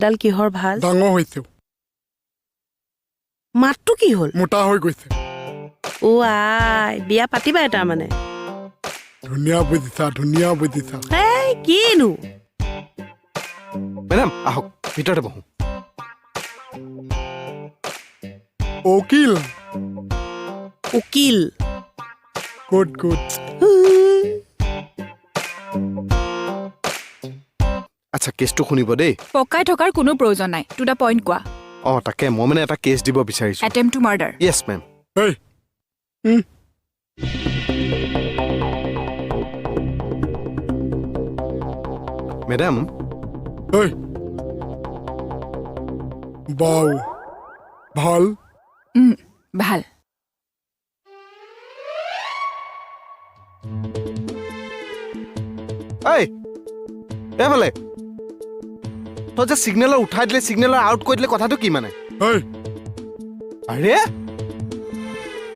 ডাল কিহৰ ভাল ডাঙৰ হৈছে মাতটো কি হ'ল মোটা হৈ গৈছে ও আই বিয়া পাতিবা এটা মানে ধুনীয়া বুজিছা এই কিনো মেডাম আহক ভিতৰতে বহো উকিল উকিল গুড আচ্ছা কেছটো শুনিব দেই পকাই থকাৰ কোনো প্ৰয়োজন নাই টু দা পইণ্ট কোৱা তাকে মই মানে এটা কেছ দিব বিচাৰিছো এটেম্প টু মাৰ্ডাৰ য়েছ মেম এই মেডাম এই বাও ভাল ভাল এইফালে তই যে চিগনেলৰ উঠাই দিলে চিগনেলৰ আউট কৰি দিলে কথাটো কি মানে এই আৰে